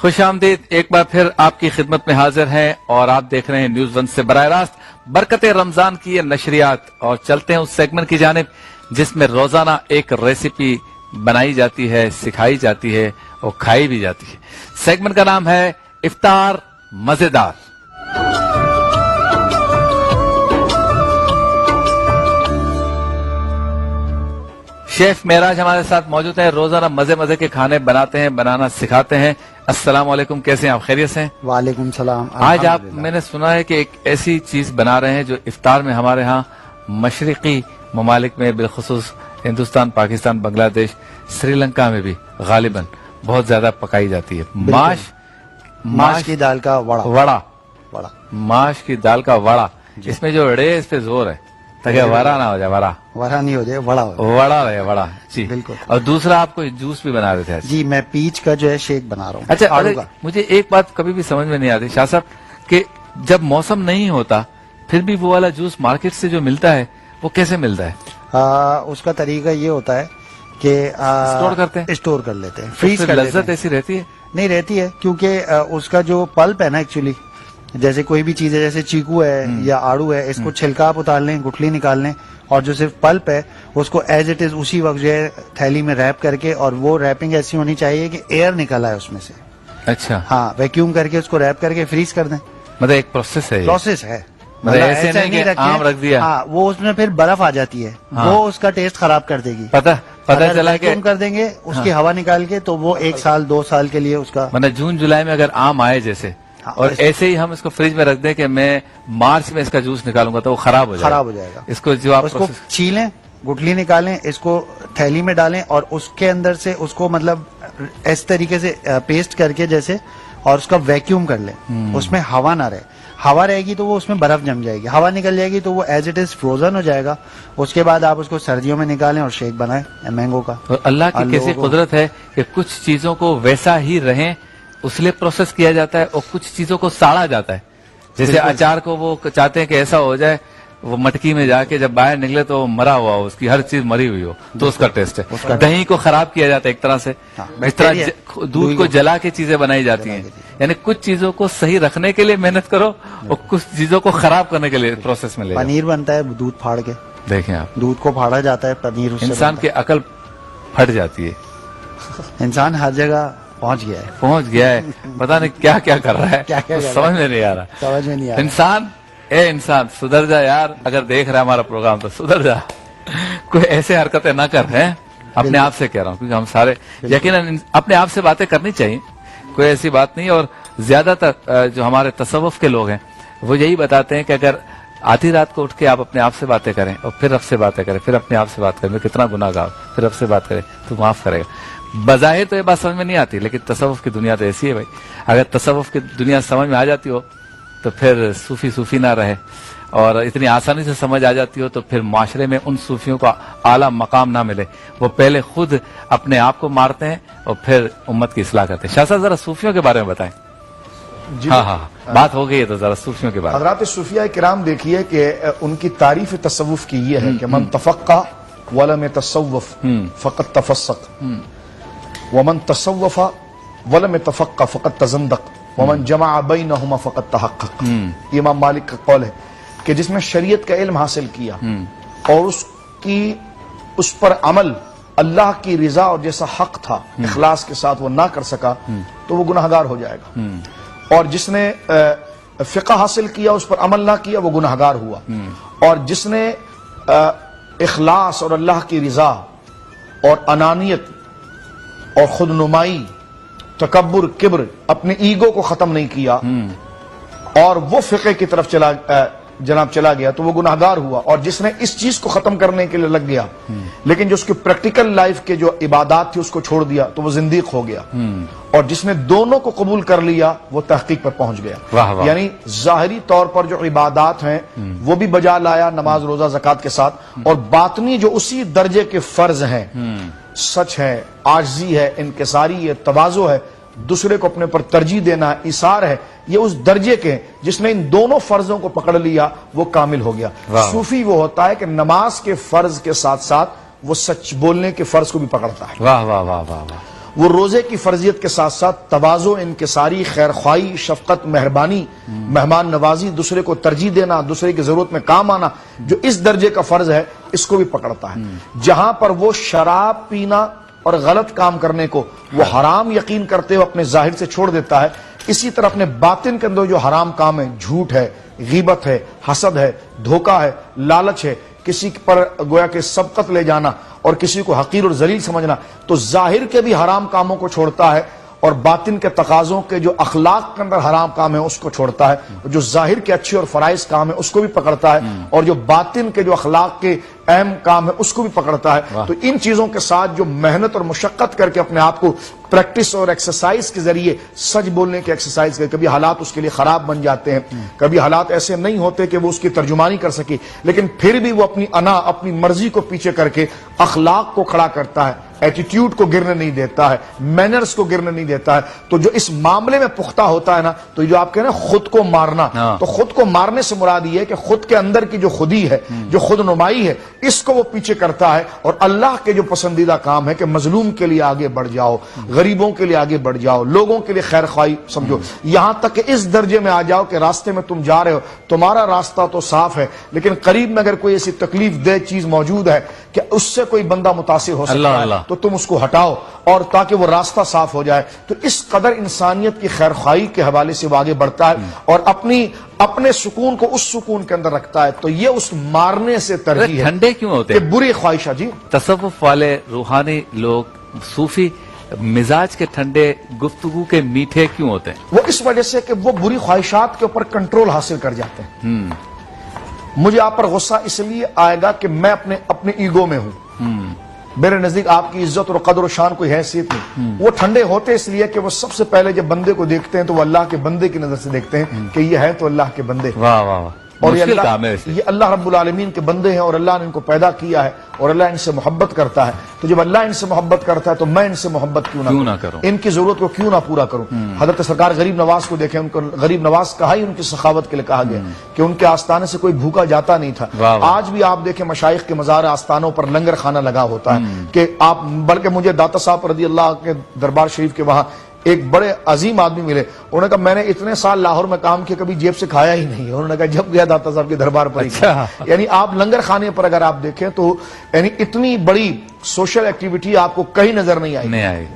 خوش آمدید، ایک بار پھر آپ کی خدمت میں حاضر ہیں اور آپ دیکھ رہے ہیں نیوز ون سے براہ راست برکت رمضان کی یہ نشریات، اور چلتے ہیں اس سیگمنٹ کی جانب جس میں روزانہ ایک ریسیپی بنائی جاتی ہے، سکھائی جاتی ہے اور کھائی بھی جاتی ہے۔ سیگمنٹ کا نام ہے افطار مزیدار۔ شیف معراج ہمارے ساتھ موجود ہیں، روزانہ مزے مزے کے کھانے بناتے ہیں، بنانا سکھاتے ہیں۔ السلام علیکم، کیسے ہیں آپ؟ خیریت سے ہیں؟ وعلیکم السلام۔ آج آپ، میں نے سنا ہے کہ ایک ایسی چیز بنا رہے ہیں جو افطار میں ہمارے ہاں مشرقی ممالک میں بالخصوص ہندوستان، پاکستان، بنگلہ دیش، سری لنکا میں بھی غالباً بہت زیادہ پکائی جاتی ہے۔ ماش کی دال کا وڑا، ماش کی دال کا وڑا۔ اس میں جو ڑے اس پہ زور ہے تاکہ ورا نہ ہو جائے، ورا نہیں ہو جائے، وڑا ہو جائے۔ وڑا رہے وڑا جی بالکل۔ اور دوسرا آپ کو جوس بھی بنا رہے تھے جی میں پیچ کا جو ہے شیک بنا رہا ہوں۔ اچھا، آڑو کا۔ مجھے ایک بات کبھی بھی سمجھ میں نہیں آتی شاہ صاحب کہ جب موسم نہیں ہوتا پھر بھی وہ والا جوس مارکیٹ سے جو ملتا ہے وہ کیسے ملتا ہے؟ اس کا طریقہ یہ ہوتا ہے کہ اسٹور کرتے ہیں، اسٹور کر لیتے ہیں، فریز کر لیتے ہیں۔ لذت ایسی رہتی ہے؟ نہیں رہتی ہے، کیونکہ اس کا جو پلپ ہے نا، ایکچولی جیسے کوئی بھی چیز ہے، جیسے چیکو ہے یا آڑو ہے، اس کو چھلکا آپ اتار لیں، گٹھلی نکال لیں، اور جو صرف پلپ ہے اس کو ایز اٹ از اسی وقت جو ہے تھیلی میں ریپ کر کے، اور وہ ریپنگ ایسی ہونی چاہیے کہ ایئر نکل آئے اس میں سے۔ اچھا، ہاں، ویکیوم کر کے اس کو ریپ کر کے فریز کر دیں۔ مطلب ایک پروسیس ہے، پروسیس ہے، مطلب ایسے نہیں کہ آم رکھ دیا۔ ہاں، وہ اس میں پھر برف آ جاتی ہے، وہ اس کا ٹیسٹ خراب کر دے گی۔ پتہ چلا کہ کر دیں گے اس کی ہوا نکال کے، تو وہ 1 سال 2 سال کے لیے اس کا، مطلب جون جولائی میں اگر آم آئے جیسے اور ایسے ہی ہم اس کو فریج میں رکھ دیں کہ میں مارچ میں اس کا جوس نکالوں گا تو وہ خراب ہو جائے گا۔ اس کو جو آپ چھیلیں، گٹھلی نکالیں، اس کو تھیلی میں ڈالیں، اور اس کے اندر سے اس کو مطلب اس طریقے سے پیسٹ کر کے جیسے، اور اس کا ویکیوم کر لیں، اس میں ہوا نہ رہے۔ ہوا رہے گی تو وہ اس میں برف جم جائے گی، ہوا نکل جائے گی تو وہ ایز اٹ از فروزن ہو جائے گا۔ اس کے بعد آپ اس کو سردیوں میں نکالیں اور شیک بنائیں مینگو کا۔ اللہ کی کیسی قدرت ہے کہ کچھ چیزوں کو ویسا ہی رہیں اس لیے پروسیس کیا جاتا ہے، اور کچھ چیزوں کو ساڑا جاتا ہے۔ جیسے اچار کو وہ چاہتے ہیں کہ ایسا ہو جائے وہ مٹکی میں جا کے جب باہر نکلے تو مرا ہوا ہو، اس کی ہر چیز مری ہوئی ہو تو اس کا ٹیسٹ ہے۔ دہی کو خراب کیا جاتا ہے ایک طرح سے، اس طرح دودھ کو جلا کے چیزیں بنائی جاتی ہیں۔ یعنی کچھ چیزوں کو صحیح رکھنے کے لیے محنت کرو اور کچھ چیزوں کو خراب کرنے کے لیے پروسیس میں لے جاؤ۔ پنیر بنتا ہے دودھ پھاڑ کے، دیکھیں آپ، دودھ کو پھاڑا جاتا ہے، پنیر اس سے انسان کی عقل پھٹ جاتی ہے۔ انسان ہر جگہ پہنچ گیا ہے، پتہ نہیں کیا کیا کر رہا ہے، سمجھ میں نہیں آ رہا۔ انسان، اے انسان سدھر جا یار، اگر دیکھ رہا ہے ہمارا پروگرام تو سدھر جا، کوئی ایسے حرکتیں نہ کر رہے ہیں۔ اپنے آپ سے کہہ رہا ہوں کیونکہ ہم سارے یقیناً اپنے آپ سے باتیں کرنی چاہیے، کوئی ایسی بات نہیں۔ اور زیادہ تر جو ہمارے تصوف کے لوگ ہیں وہ یہی بتاتے ہیں کہ اگر آدھی رات کو اٹھ کے آپ اپنے آپ سے باتیں کریں اور پھر رب سے باتیں کریں، پھر اپنے آپ سے بات کریں، کتنا گناہ گار، پھر رب سے بات کریں تو معاف کرے گا۔ بظاہر تو یہ بات سمجھ میں نہیں آتی، لیکن تصوف کی دنیا تو ایسی ہے بھائی، اگر تصوف کی دنیا سمجھ میں آ جاتی ہو تو پھر صوفی نہ رہے، اور اتنی آسانی سے سمجھ آ جاتی ہو تو پھر معاشرے میں ان صوفیوں کا اعلیٰ مقام نہ ملے۔ وہ پہلے خود اپنے آپ کو مارتے ہیں اور پھر امت کی اصلاح کرتے ہیں۔ شاہ صاحب ذرا صوفیوں کے بارے میں بتائیں۔ ہاں بات ہو گئی ہے تو ذرا صوفیوں کے بارے میں۔ حضرات صوفیاء کرام دیکھیے کہ ان کی تعریف تصوف کی یہ ہے کہ من تفقہ ولم یتصوف فقط تفسق، ومن تصوف ولم یتفقہ فقط تزندق، ومن جمع بینہما فقط تحقق۔ یہ امام مالک کا قول ہے کہ جس نے شریعت کا علم حاصل کیا اور اس پر عمل اللہ کی رضا اور جیسا حق تھا اخلاص کے ساتھ وہ نہ کر سکا تو وہ گناہگار ہو جائے گا، اور جس نے فقہ حاصل کیا اس پر عمل نہ کیا وہ گناہگار ہوا، اور جس نے اخلاص اور اللہ کی رضا اور انانیت اور خود نمائی، تکبر، کبر، اپنے ایگو کو ختم نہیں کیا اور وہ فقہ کی طرف چلا گیا تو وہ گناہگار ہوا، اور جس نے اس چیز کو ختم کرنے کے لیے لگ گیا لیکن جو اس کی پریکٹیکل لائف کے جو عبادات تھی اس کو چھوڑ دیا تو وہ زندیق ہو گیا، اور جس نے دونوں کو قبول کر لیا وہ تحقیق پر پہنچ گیا۔ یعنی ظاہری طور پر جو عبادات ہیں وہ بھی بجا لایا نماز، روزہ، زکوٰۃ کے ساتھ، اور باطنی جو اسی درجے کے فرض ہیں، سچ ہے، عاجزی ہے، انکساری ہے، تواضع ہے، دوسرے کو اپنے پر ترجیح دینا، ایثار ہے، یہ اس درجے کے جس نے ان دونوں فرضوں کو پکڑ لیا وہ کامل ہو گیا۔ صوفی وہ ہوتا ہے کہ نماز کے فرض کے ساتھ ساتھ وہ سچ بولنے کے فرض کو بھی پکڑتا ہے۔ واہ واہ واہ واہ واہ۔ وہ روزے کی فرضیت کے ساتھ ساتھ تواضع، انکساری، خیر خواہی، شفقت، مہربانی، مہمان نوازی، دوسرے کو ترجیح دینا، دوسرے کی ضرورت میں کام آنا، جو اس درجے کا فرض ہے اس کو بھی پکڑتا ہے۔ جہاں پر وہ شراب پینا اور غلط کام کرنے کو وہ حرام یقین کرتے ہوئے اپنے ظاہر سے چھوڑ دیتا ہے، اسی طرح اپنے باطن کے اندر جو حرام کام ہے، جھوٹ ہے، غیبت ہے، حسد ہے، دھوکہ ہے، لالچ ہے، کسی پر گویا کہ سبقت لے جانا اور کسی کو حقیر اور ذلیل سمجھنا، تو ظاہر کے بھی حرام کاموں کو چھوڑتا ہے اور باطن کے تقاضوں کے جو اخلاق کے اندر حرام کام ہے اس کو چھوڑتا ہے، جو ظاہر کے اچھے اور فرائض کام ہے اس کو بھی پکڑتا ہے، اور جو باطن کے جو اخلاق کے اہم کام ہے اس کو بھی پکڑتا ہے۔ تو ان چیزوں کے ساتھ جو محنت اور مشقت کر کے اپنے آپ کو پریکٹس اور ایکسرسائز کے ذریعے سچ بولنے کی ایکسرسائز کر، کبھی حالات اس کے لیے خراب بن جاتے ہیں، کبھی حالات ایسے نہیں ہوتے کہ وہ اس کی ترجمانی کر سکے، لیکن پھر بھی وہ اپنی انا، اپنی مرضی کو پیچھے کر کے اخلاق کو کھڑا کرتا ہے، ایٹیٹیوڈ کو گرنے نہیں دیتا ہے، مینرز کو گرنے نہیں دیتا ہے۔ تو جو اس معاملے میں پختہ ہوتا ہے نا، تو جو آپ کہہ رہے ہیں خود کو مارنا، تو خود کو مارنے سے مراد یہ ہے کہ خود کے اندر کی جو خودی ہے، جو خود نمائی ہے، اس کو وہ پیچھے کرتا ہے، اور اللہ کے جو پسندیدہ کام ہے کہ مظلوم کے لیے آگے بڑھ جاؤ، غریبوں کے لیے آگے بڑھ جاؤ، لوگوں کے لیے خیر خواہی سمجھو، یہاں تک کہ اس درجے میں آ جاؤ کہ راستے میں تم جا رہے ہو، تمہارا راستہ تو صاف ہے لیکن قریب میں اگر کوئی ایسی تکلیف دہ چیز موجود ہے کہ اس سے کوئی بندہ متاثر ہو سکتا ہے تو تم اس کو ہٹاؤ، اور تاکہ وہ راستہ صاف ہو جائے۔ تو اس قدر انسانیت کی خیر خواہی کے حوالے سے وہ آگے بڑھتا ہے اور اپنے سکون کو اس سکون کے اندر رکھتا ہے۔ تو یہ اس مارنے سے ترجیح ہے ٹھنڈے کیوں ہوتے کہ ہیں بری خواہشہ جی تصوف والے روحانی لوگ، صوفی مزاج کے ٹھنڈے، گفتگو کے میٹھے کیوں ہوتے ہیں؟ وہ اس وجہ سے کہ وہ بری خواہشات کے اوپر کنٹرول حاصل کر جاتے ہیں۔ مجھے آپ پر غصہ اس لیے آئے گا کہ میں اپنے ایگو میں ہوں، میرے نزدیک آپ کی عزت اور قدر و شان کوئی حیثیت نہیں۔ وہ ٹھنڈے ہوتے اس لیے کہ وہ سب سے پہلے جب بندے کو دیکھتے ہیں تو وہ اللہ کے بندے کی نظر سے دیکھتے ہیں کہ یہ ہے تو اللہ کے بندے، واہ واہ واہ، اور مشکل کام ہے یہ اللہ رب العالمین کے بندے ہیں اور اللہ نے ان کو پیدا کیا ہے اور اللہ ان سے محبت کرتا ہے۔ تو جب اللہ ان سے محبت کرتا ہے تو میں ان سے محبت کیوں نہ کروں، ان کی ضرورت کو کیوں نہ پورا کروں۔ حضرت سرکار غریب نواز کو دیکھیں، ان کو غریب نواز کہا ہی ان کی سخاوت کے لیے کہا گیا کہ ان کے آستانے سے کوئی بھوکا جاتا نہیں تھا۔ آج بھی آپ دیکھیں مشائخ کے مزار آستانوں پر لنگر خانہ لگا ہوتا ہے کہ آپ، بلکہ مجھے داتا صاحب رضی اللہ کے دربار شریف کے وہاں ایک بڑے عظیم آدمی ملے، انہوں نے کہا میں نے اتنے سال لاہور میں کام کیا کبھی جیب سے کھایا ہی نہیں۔ انہوں نے کہا جب گیا داتا صاحب کے دربار پر ہی کھایا۔ یعنی آپ لنگر خانے پر اگر آپ دیکھیں تو یعنی اتنی بڑی سوشل ایکٹیویٹی آپ کو کہیں نظر نہیں آئی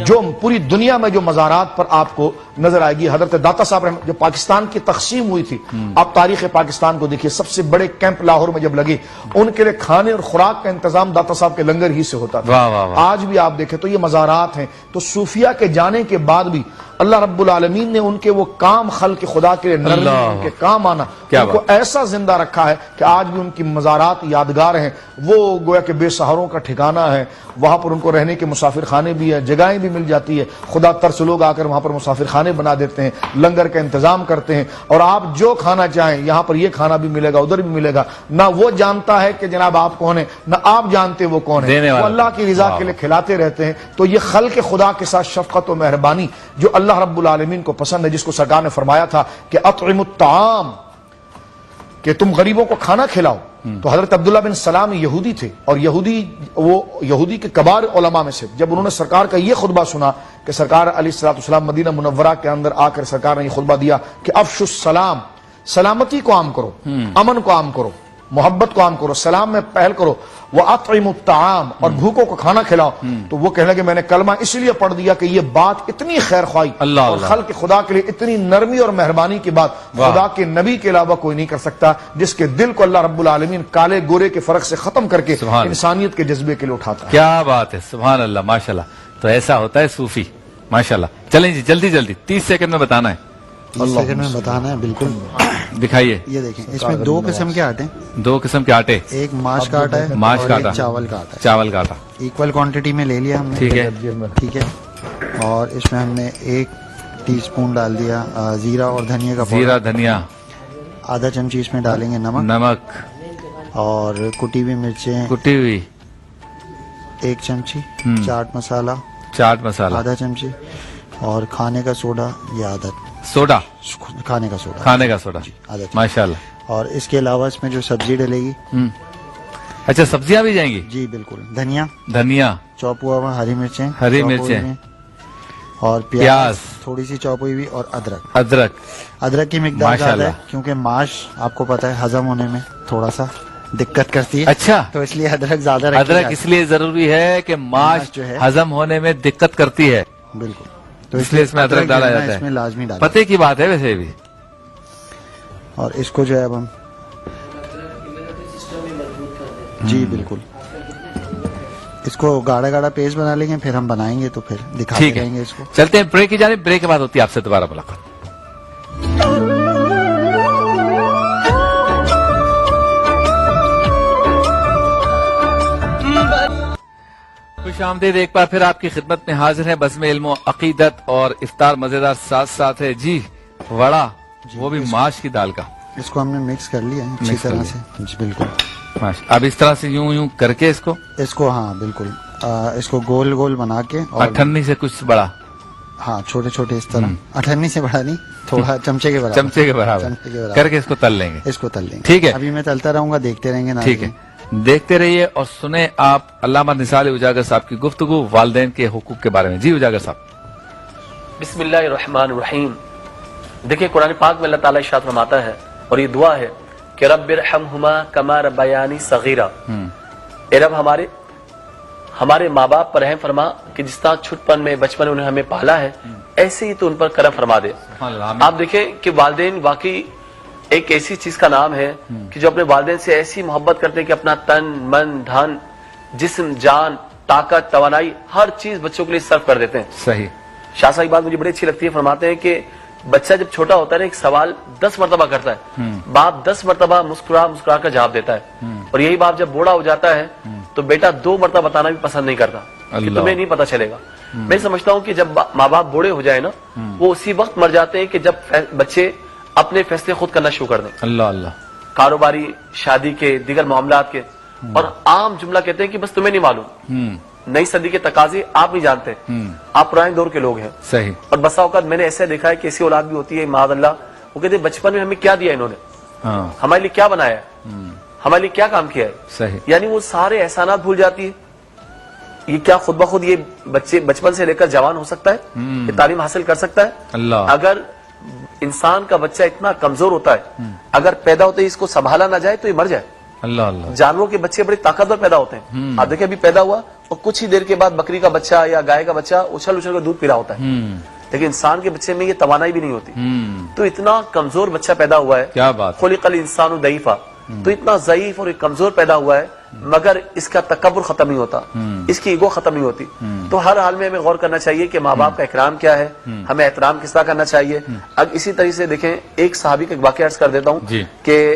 جو پوری دنیا میں جو مزارات پر آپ کو نظر آئے گی۔ حضرت داتا صاحب جو پاکستان کی تقسیم ہوئی تھی، آپ تاریخ پاکستان کو دیکھیے، سب سے بڑے کیمپ لاہور میں جب لگے، ان کے لیے کھانے اور خوراک کا انتظام داتا صاحب کے لنگر ہی سے ہوتا تھا۔ آج بھی آپ دیکھیں تو یہ مزارات ہیں۔ تو صوفیہ کے جانے کے بعد بھی اللہ رب العالمین نے ان کے وہ کام خلق خدا کے لیے نرمی، ان کے کام آنا ان کو ایسا زندہ رکھا ہے کہ آج بھی ان کی مزارات یادگار ہیں۔ وہ گویا کہ بے سہاروں کا ٹھکانہ ہے، وہاں پر ان کو رہنے کے مسافر خانے بھی ہیں، جگہیں بھی مل جاتی ہے، خدا ترس لوگ آ کر وہاں پر مسافر خانے بنا دیتے ہیں، لنگر کا انتظام کرتے ہیں، اور آپ جو کھانا چاہیں یہاں پر یہ کھانا بھی ملے گا، ادھر بھی ملے گا۔ نہ وہ جانتا ہے کہ جناب آپ کون ہیں، نہ آپ جانتے وہ کون ہیں، وہ اللہ کی رضا کے لیے کھلاتے رہتے ہیں۔ تو یہ خلق خدا کے ساتھ شفقت و مہربانی جو اللہ رب العالمین کو پسند ہے، جس کو سرکار نے فرمایا تھا کہ اطعموا الطعام، کہ تم غریبوں کو کھانا کھلاؤ۔ تو حضرت عبداللہ بن سلام یہودی تھے، اور یہودی کے کبار علماء میں سے، جب انہوں نے سرکار کا یہ خطبہ سنا کہ سرکار علیہ السلام مدینہ منورہ کے اندر آ کر سرکار نے یہ خطبہ دیا کہ افشوا السلام، سلامتی کو عام کرو، امن کو عام کرو، محبت کو عام کرو، سلام میں پہل کرو، وَأَطْعِمُوا الطَّعَامَ، اور بھوکوں کو کھانا کھلاؤ۔ تو وہ کہنے لگے میں نے کلمہ اس لیے پڑھ دیا کہ یہ بات اتنی خیر خواہی اور خلق خدا کے لیے اتنی نرمی اور مہربانی کی بات خدا کے نبی کے علاوہ کوئی نہیں کر سکتا، جس کے دل کو اللہ رب العالمین کالے گورے کے فرق سے ختم کر کے انسانیت کے جذبے کے لیے اٹھاتا ہے۔ کیا بات ہے، سبحان اللہ، ماشاءاللہ۔ تو ایسا ہوتا ہے صوفی، ماشاءاللہ۔ چلیں جی جلدی 30 سیکنڈ میں بتانا ہے، 30 سیکنڈ میں بتانا ہے، بالکل۔ دکھائیے۔ یہ دیکھیں اس میں 2 قسم کے آٹے، 2 قسم کے آٹے، ایک ماش کا آٹا ہے، ماش کا اور آٹا، ایک چاول کا آٹا ہے۔ چاول کا آٹا ایکول کوانٹٹی میں لے لیا ہم نے، ٹھیک ہے۔ اور اس میں ہم نے 1 ٹی اسپون ڈال دیا زیرہ اور دھنیا کا پاؤڈر، زیرہ دھنیا، آدھا چمچی اس میں ڈالیں گے نمک، اور کٹی ہوئی مرچیں کٹی ہوئی 1 چمچی، چاٹ مسالہ آدھا چمچی، اور کھانے کا سوڈا یا آدھا سوڈا، کھانے کا سوڈا آدھا چمچی، ماشاء ماشاءاللہ۔ اور اس کے علاوہ اس میں جو سبزی ڈلے گی اچھا سبزیاں بھی جائیں گی؟ جی بالکل. دھنیا دھنیا، چاپ ہوا ہوا، ہری مرچیں ہری chop ہوئی مرچیں، ہوئی، اور پیاز پیاز تھوڑی سی چاپ ہوئی ہوئی، اور ادرک. ادرک کی مقدار ماشاء زیادہ ہے اللہ. کیونکہ ماش آپ کو پتا ہے ہضم ہونے میں تھوڑا سا دقت کرتی ہے. اچھا، تو اس لیے ادرک زیادہ رکھی ادرک جاتی اس لیے ضروری ہے کہ ماش ماش جو ہے ہضم ہونے میں دقت کرتی ہے، ہے. بالکل. تو اس لیے اس میں ادرک جو ہے ڈالا نا جاتا اس میں ہے. لازمی ڈالیں. پتے کی بات ہے ویسے بھی. اور اس کو جو ہے اب ہم جی بالکل اس کو گاڑا گاڑا پیسٹ بنا لیں گے، پھر ہم بنائیں گے تو پھر دکھاتے ٹھیک رہیں گے ہے، اس کو. چلتے ہیں بریک کی جانب. بریک کے بعد ہوتی ہے آپ سے دوبارہ ملاقات. خوش آمدید ایک بار پھر آپ کی خدمت میں حاضر ہے بزم علم و عقیدت اور افطار مزیدار ساتھ ساتھ ہے. جی وڑا، وہ بھی ماش کی دال کا. اس کو ہم نے مکس کر لیا ہے اچھی مکس کر طرح لیا. سے. جی بالکل. ماش اب اس طرح سے یوں کر کے اس کو ہاں بالکل اس کو گول گول بنا کے اور اٹھنی سے کچھ بڑا، ہاں چھوٹے چھوٹے اس طرح، اٹھنی سے بڑا نہیں، تھوڑا چمچے کے برابر، چمچے کے برابر چمچے کے برابر کر کے اس کو تل لیں گے. اس کو تل لیں گے. ٹھیک ہے. ابھی میں تلتا رہوں گا، دیکھتے رہیں گے. ٹھیک ہے، دیکھتے رہیے اور سنیں آپ علامہ نثار اجاگر صاحب کی گفتگو والدین کے حقوق کے بارے میں. جی اجاگر صاحب. بسم اللہ الرحمن الرحیم. دیکھیں قرآن پاک میں اللہ تعالیٰ ارشاد فرماتا ہے اور یہ دعا ہے کہ رب ارحمہما کما ربیانی صغیرہ. اے رب ہمارے ماں باپ پر رحم فرما کہ جس طرح چھٹپن میں بچپن میں انہیں ہمیں پالا ہے ایسے ہی تو ان پر کرم فرما دے. آپ دیکھیں کہ والدین واقعی ایک ایسی چیز کا نام ہے کہ جو اپنے والدین سے ایسی محبت کرتے ہیں کہ اپنا تن من دھن جسم جان طاقت توانائی ہر چیز بچوں کے لیے صرف کر دیتے ہیں. صحیح. شاہ صاحب بات مجھے بڑی اچھی لگتی ہے. فرماتے ہیں کہ بچہ جب چھوٹا ہوتا ہے نا ایک سوال 10 مرتبہ کرتا ہے، باپ 10 مرتبہ مسکرا کر جواب دیتا ہے. اور یہی باپ جب بوڑھا ہو جاتا ہے تو بیٹا 2 مرتبہ بتانا بھی پسند نہیں کرتا کہ تمہیں نہیں پتا چلے گا. میں سمجھتا ہوں کہ جب ماں باپ بوڑھے ہو جائے نا وہ اسی وقت مر جاتے ہیں کہ جب بچے اپنے فیصلے خود کرنا شروع کر دیں. اللہ اللہ. کاروباری، شادی کے، دیگر معاملات کے. اور عام جملہ کہتے ہیں کہ بس تمہیں نہیں معلوم، نئی صدی کے تقاضے آپ نہیں جانتے، آپ پرانے دور کے لوگ ہیں. صحیح. اور بسا اوقات میں نے ایسے دیکھا ہے کہ ایسی اولاد بھی ہوتی ہے معاذ اللہ، وہ کہتے ہیں بچپن میں ہمیں کیا دیا انہوں نے، ہمارے لیے کیا بنایا ہے، ہمارے لیے کیا کام کیا ہے. صحیح. یعنی وہ سارے احسانات بھول جاتی ہے. یہ کیا خود بخود یہ بچے بچپن سے لے کر جوان ہو سکتا ہے، یہ تعلیم حاصل کر سکتا ہے. اللہ. اگر انسان کا بچہ اتنا کمزور ہوتا ہے، اگر پیدا ہوتے ہی اس کو سنبھالا نہ جائے تو یہ مر جائے. اللہ اللہ. جانوروں کے بچے بڑے طاقتور پیدا ہوتے ہیں. آپ دیکھیں ابھی پیدا ہوا اور کچھ ہی دیر کے بعد بکری کا بچہ یا گائے کا بچہ اچھل کر دودھ پی رہا ہوتا ہے. لیکن انسان کے بچے میں یہ توانائی بھی نہیں ہوتی. تو اتنا کمزور بچہ پیدا ہوا ہے. کیا بات. خلق الانسان ضعیفا. تو اتنا ضعیف اور کمزور پیدا ہوا ہے مگر اس کا تکبر ختم نہیں ہوتا، اس کی ایگو ختم نہیں ہوتی. تو ہر حال میں ہمیں غور کرنا چاہیے کہ ماں باپ کا اکرام کیا ہے، ہمیں احترام کس طرح کرنا چاہیے. اب اسی طریقے سے دیکھیں ایک صحابی کا ایک واقعہ عرض کر دیتا ہوں کہ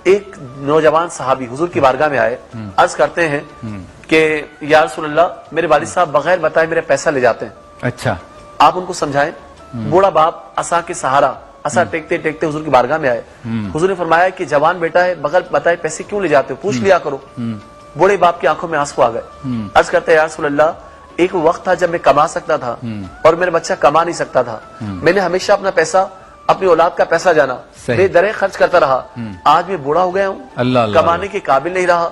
ایک نوجوان صحابی حضور کی بارگاہ میں آئے، عرض کرتے ہیں کہ یا رسول اللہ میرے والد صاحب بغیر بتائے میرا پیسہ لے جاتے ہیں. اچھا. آپ ان کو سمجھائیں. بوڑھا باپ عصا کے سہارا عصا ٹیکتے ٹیکتے حضور کی بارگاہ میں آئے. حضور نے فرمایا کہ جوان بیٹا ہے بغیر بتائے پیسے کیوں لے جاتے ہو، پوچھ لیا کرو. بوڑھے باپ کی آنکھوں میں آنسو آ گئے. عرض کرتے ہیں یا رسول اللہ ایک وقت تھا جب میں کما سکتا تھا اور میرا بچہ کما نہیں سکتا تھا. میں نے ہمیشہ اپنا پیسہ اپنی اولاد کا پیسہ جانا بے درے خرچ کرتا رہا. آج میں بوڑھا ہو گیا ہوں، کمانے کے قابل نہیں رہا،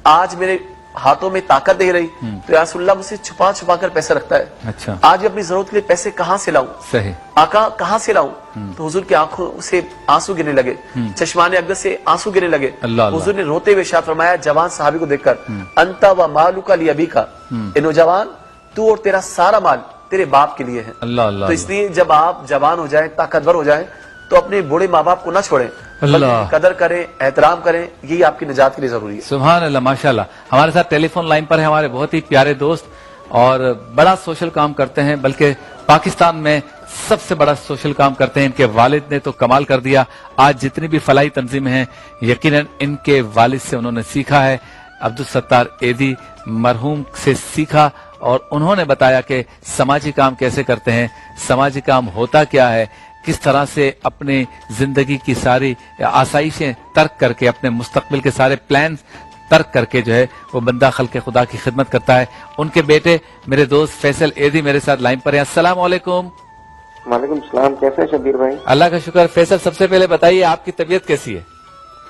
آج میرے ہاتھوں میں طاقت نہیں رہی تو یا رسول اللہ مجھ سے چھپا چھپا کر پیسے رکھتا ہے. اچھا. آج اپنی ضرورت کے لیے پیسے کہاں سے لاؤں، صحیح آقا کہاں سے لاؤں. تو حضور کی آنکھوں سے آنسو گرنے لگے، چشمان اقدس سے آنسو گرنے لگے. حضور نے روتے ہوئے ارشاد فرمایا جوان صحابی کو دیکھ کر انت و مالک لابیک، اے نوجوان تو اور تیرا سارا مال تیرے باپ کے لیے ہے. اللہ اللہ. تو اس لیے جب آپ جوان ہو جائیں طاقتور ہو جائیں تو اپنے بوڑھے ماں باپ کو نہ چھوڑیں، بلکہ قدر کریں احترام کریں، یہی آپ کی نجات کے لیے ضروری ہے. سبحان اللہ ماشاءاللہ. ہمارے ساتھ ٹیلی فون لائن پر ہے ہمارے بہت ہی پیارے دوست اور بڑا سوشل کام کرتے ہیں، بلکہ پاکستان میں سب سے بڑا سوشل کام کرتے ہیں. ان کے والد نے تو کمال کر دیا. آج جتنی بھی فلاحی تنظیمیں ہیں یقیناً ان کے والد سے انہوں نے سیکھا ہے. عبدالستار ایدھی مرحوم سے سیکھا اور انہوں نے بتایا کہ سماجی کام کیسے کرتے ہیں، سماجی کام ہوتا کیا ہے، کس طرح سے اپنی زندگی کی ساری آسائشیں ترک کر کے اپنے مستقبل کے سارے پلانز ترک کر کے جو ہے وہ بندہ خلق خدا کی خدمت کرتا ہے. ان کے بیٹے میرے دوست فیصل ایدھی میرے ساتھ لائن پر ہیں. السلام علیکم. وعلیکم السلام. کیسے ہیں شبیر بھائی؟ اللہ کا شکر. فیصل سب سے پہلے بتائیے آپ کی طبیعت کیسی ہے؟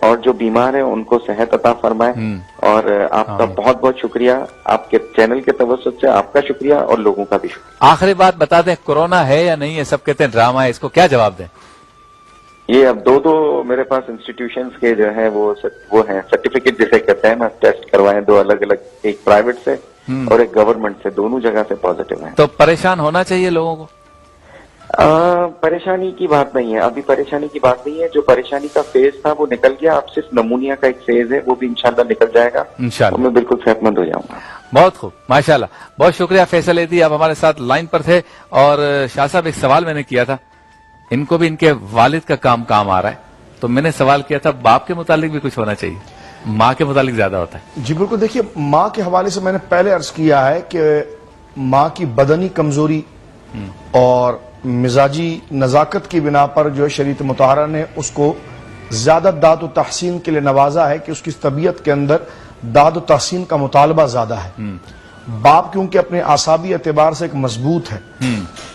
اور جو بیمار ہیں ان کو صحت عطا فرمائے. اور آپ کا بہت بہت شکریہ, آپ کے چینل کے توسط سے آپ کا شکریہ اور لوگوں کا بھی شکریہ. آخری بات بتا دیں, کورونا ہے یا نہیں ہے؟ سب کہتے ہیں ڈرامہ ہے, اس کو کیا جواب دیں؟ یہ اب دو میرے پاس انسٹیٹیوشنز کے جو ہیں وہ ہیں سرٹیفکیٹ جسے کہتے ہیں نا, ٹیسٹ کروائے 2 الگ الگ, ایک پرائیویٹ سے اور ایک گورنمنٹ سے, دونوں جگہ سے پازیٹیو ہیں. تو پریشان ہونا چاہیے لوگوں کو؟ پریشانی کی بات نہیں ہے, ابھی پریشانی کی بات نہیں ہے. جو پریشانی کا فیز تھا وہ نکل گیا, اب صرف نمونیا کا ایک فیز ہے, وہ بھی انشاءاللہ نکل جائے گا. انشاءاللہ. تو میں بالکل صحت مند ہو جاؤں گا. بہت خوب, ماشاءاللہ. بہت شکریہ فیصل ایدھی, آپ ہمارے ساتھ لائن پر تھے. اور شاہ صاحب ایک سوال میں نے کیا تھا, ان کو بھی ان کے والد کا کام آ رہا ہے, تو میں نے سوال کیا تھا باپ کے متعلق بھی کچھ ہونا چاہیے, ماں کے متعلق زیادہ ہوتا ہے. جی بالکل. دیکھیے, ماں کے حوالے سے میں نے پہلے عرض کیا ہے کہ ماں کی بدنی کمزوری اور مزاجی نزاکت کی بنا پر جو شریعت مطہرہ نے اس کو زیادہ داد و تحسین کے لیے نوازا ہے کہ اس کی طبیعت کے اندر داد و تحسین کا مطالبہ زیادہ ہے. باپ کیونکہ اپنے اعصابی اعتبار سے ایک مضبوط ہے,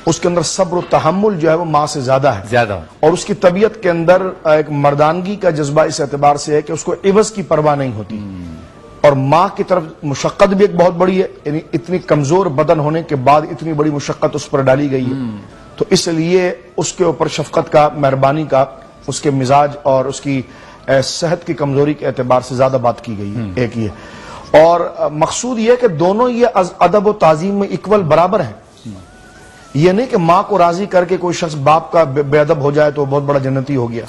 اس کے اندر صبر و تحمل جو ہے وہ ماں سے زیادہ ہے, اور اس کی طبیعت کے اندر ایک مردانگی کا جذبہ اس اعتبار سے ہے کہ اس کو عوض کی پرواہ نہیں ہوتی. اور ماں کی طرف مشقت بھی ایک بہت بڑی ہے, یعنی اتنی کمزور بدن ہونے کے بعد اتنی بڑی مشقت اس پر ڈالی گئی ہے, تو اس لیے اس کے اوپر شفقت کا, مہربانی کا, اس کے مزاج اور اس کی صحت کی کمزوری کے اعتبار سے زیادہ بات کی گئی ہے. ایک یہ, اور مقصود یہ کہ دونوں یہ ادب و تعظیم میں اکول برابر ہیں. یہ نہیں کہ ماں کو راضی کر کے کوئی شخص باپ کا بے ادب ہو جائے تو وہ بہت بڑا جنتی ہو گیا,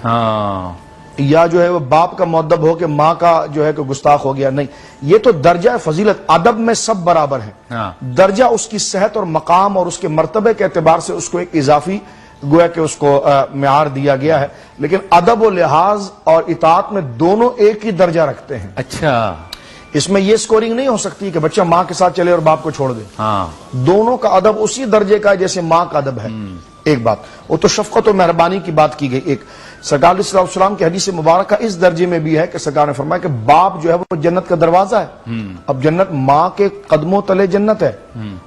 یا جو ہے وہ باپ کا مؤدب ہو کہ ماں کا جو ہے کہ گستاخ ہو گیا. نہیں, یہ تو درجہ فضیلت, ادب میں سب برابر ہیں. درجہ اس کی صحت اور مقام اور اس کے مرتبے کے اعتبار سے اس کو ایک اضافی گویا کہ اس کو معیار دیا گیا ہے, لیکن ادب و لحاظ اور اطاعت میں دونوں ایک ہی درجہ رکھتے ہیں. اچھا, اس میں یہ سکورنگ نہیں ہو سکتی کہ بچہ ماں کے ساتھ چلے اور باپ کو چھوڑ دے. دونوں کا ادب اسی درجے کا ہے جیسے ماں کا ادب ہے. ایک بات, وہ تو شفقت و مہربانی کی بات کی گئی. ایک سرکار علیہ الصلوۃ والسلام کی حدیث مبارکہ اس درجے میں بھی ہے کہ سرکار نے فرمایا کہ باپ جو ہے وہ جنت کا دروازہ ہے. اب جنت ماں کے قدموں تلے جنت ہے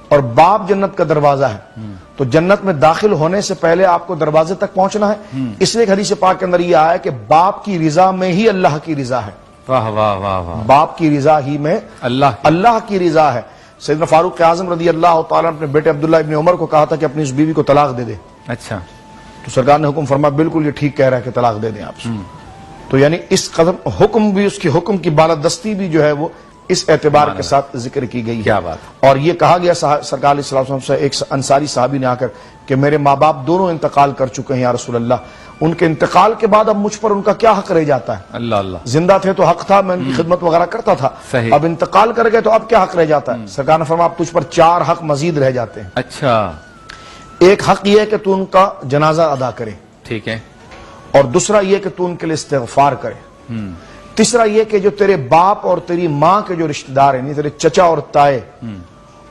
اور باپ جنت کا دروازہ ہے, تو جنت میں داخل ہونے سے پہلے آپ کو دروازے تک پہنچنا ہے. اس لیے حدیث پاک کے اندر یہ آیا کہ باپ کی رضا میں ہی اللہ کی رضا ہے. واہ واہ واہ واہ, باپ کی رضا ہی میں اللہ کی رضا ہے. سیدنا فاروق اعظم رضی اللہ تعالیٰ نے اپنے بیٹے عبداللہ ابن عمر کو کہا تھا کہ اپنی اس بیوی کو طلاق دے دے. اچھا, تو سرکار نے حکم فرمایا بالکل یہ ٹھیک کہہ رہا ہے کہ طلاق دے دیں آپ. تو یعنی اس قدم حکم بھی, اس کی حکم کی بالادستی بھی جو ہے وہ اس اعتبار کے ساتھ ذکر کی گئی ہے. کیا بات. اور یہ کہا گیا سرکار علیہ الصلوۃ والسلام سے, ایک انصاری صحابی نے آ کر کہ میرے ماں باپ دونوں انتقال کر چکے ہیں یا رسول اللہ, ان کے انتقال کے بعد اب مجھ پر ان کا کیا حق رہ جاتا ہے؟ اللہ اللہ, زندہ تھے تو حق تھا, میں ان کی خدمت وغیرہ کرتا تھا, اب انتقال کر گئے تو اب کیا حق رہ جاتا ہے؟ سرکار نے فرمایا اب تجھ پر 4 حق مزید رہ جاتے ہیں. اچھا, ایک حق یہ ہے کہ تو ان کا جنازہ ادا کرے, ٹھیک ہے, اور دوسرا یہ کہ تو ان کے لیے استغفار کرے, تیسرا یہ کہ جو تیرے باپ اور تیری ماں کے جو رشتہ دار ہیں, تیرے چچا اور تائے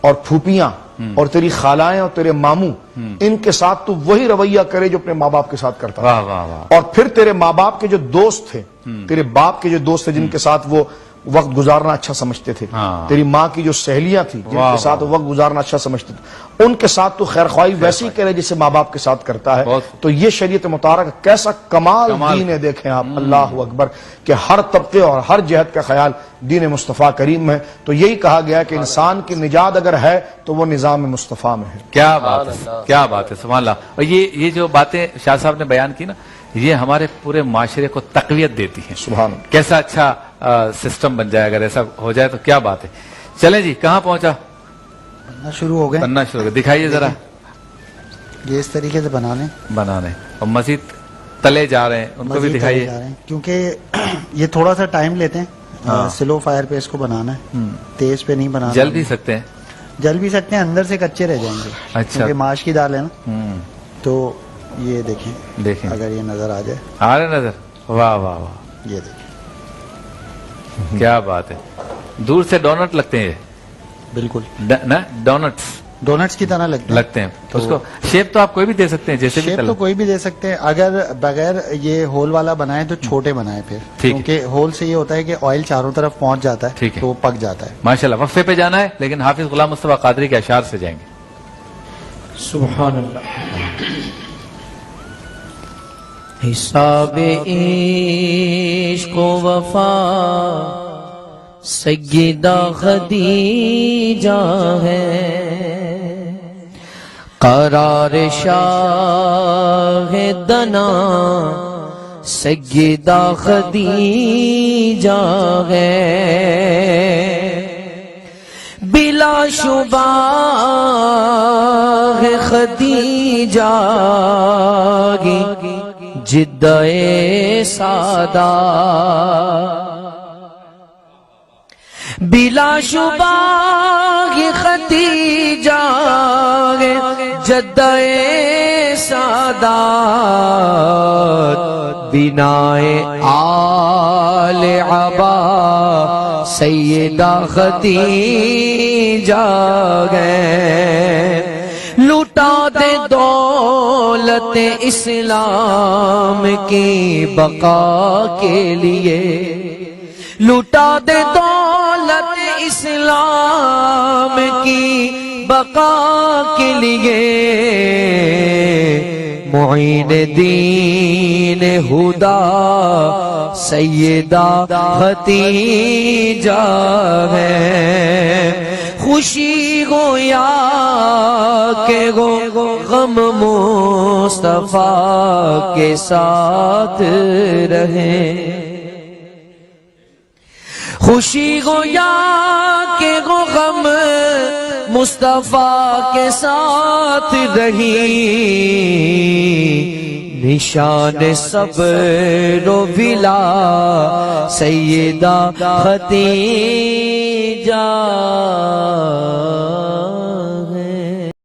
اور پھوپیاں اور تیری خالائیں اور تیرے ماموں, ان کے ساتھ تو وہی رویہ کرے جو اپنے ماں باپ کے ساتھ کرتا تھا. اور پھر تیرے ماں باپ کے جو دوست تھے, تیرے باپ کے جو دوست تھے جن کے ساتھ وہ وقت گزارنا اچھا سمجھتے تھے, تیری ماں کی جو سہیلیاں تھیں جن کے ساتھ وقت گزارنا اچھا سمجھتے تھے, ان کے ساتھ تو خیر خواہی ویسی کرے جسے ماں باپ کے ساتھ کرتا ہے. تو یہ شریعت مطہرہ کا کیسا کمال دین ہے, دیکھیں آپ, اللہ اکبر, کہ ہر طبقے اور ہر جہت کا خیال دین مصطفیٰ کریم میں. تو یہی کہا گیا کہ انسان کی نجات اگر ہے تو وہ نظام مصطفیٰ میں ہے. کیا بات ہے, کیا بات ہے, سبحان اللہ. اور یہ جو باتیں شاہ صاحب نے بیان کی نا, یہ ہمارے پورے معاشرے کو تقویت دیتی ہے. سبحان اللہ, کیسا اچھا سسٹم بن جائے, اگر ایسا ہو جائے تو کیا بات ہے. چلیں جی, کہاں پہنچا؟ بننا شروع ہو گئے, بننا شروع ہو گئے, دکھائیے ذرا. یہ اس طریقے سے بنانے, اور مزید تلے جا رہے ہیں, ان کو بھی دکھائیے, کیونکہ یہ تھوڑا سا ٹائم لیتے ہیں. سلو فائر پہ اس کو بنانا ہے, تیز پہ نہیں بنانا. جل بھی سکتے ہیں, جل بھی سکتے ہیں, اندر سے کچے رہ جائیں گے. اچھا, کیونکہ ماش کی دال ہے نا. تو یہ دیکھیں اگر یہ نظر آ جائے, آ رہے نظر, واہ واہ واہ, یہ دیکھیں کیا بات ہے. دور سے ڈونٹ لگتے ہیں, بالکل ڈونٹس کی طرح لگتے ہیں. اس کو شیپ تو آپ کوئی بھی دے سکتے ہیں, جیسے بھی شیپ تو کوئی بھی دے سکتے ہیں. اگر بغیر یہ ہول والا بنائے تو چھوٹے بنائے پھر, کیونکہ ہول سے یہ ہوتا ہے کہ آئل چاروں طرف پہنچ جاتا ہے, تو وہ پک جاتا ہے. ماشاءاللہ. وقفے پہ جانا ہے, لیکن حافظ غلام مصطفیٰ قادری کے اشعار سے جائیں گے. سبحان اللہ. حساب عشق و وفا سیدہ خدیجہ ہے، قرار شاہ دنا سیدہ خدیجہ ہے، بلا شبہ ہے خدیجہ کی جدہ سادہ، بلا شبہ یہ خدیجہ ہے جدہ سادات، بنائے آل عبا سیدہ خدیجہ ہے، لوٹا دے دولت اسلام کی بقا کے لیے، لوٹا دے دولت اسلام کی بقا کے لیے، معین دین خدا سیدہ خدیجہ ہے، خوشی گویا کہ غم مصطفیٰ کے ساتھ رہے، خوشی گویا کہ غم مصطفیٰ کے ساتھ رہی، نشان صبر و بلا سیدہ خدیجہ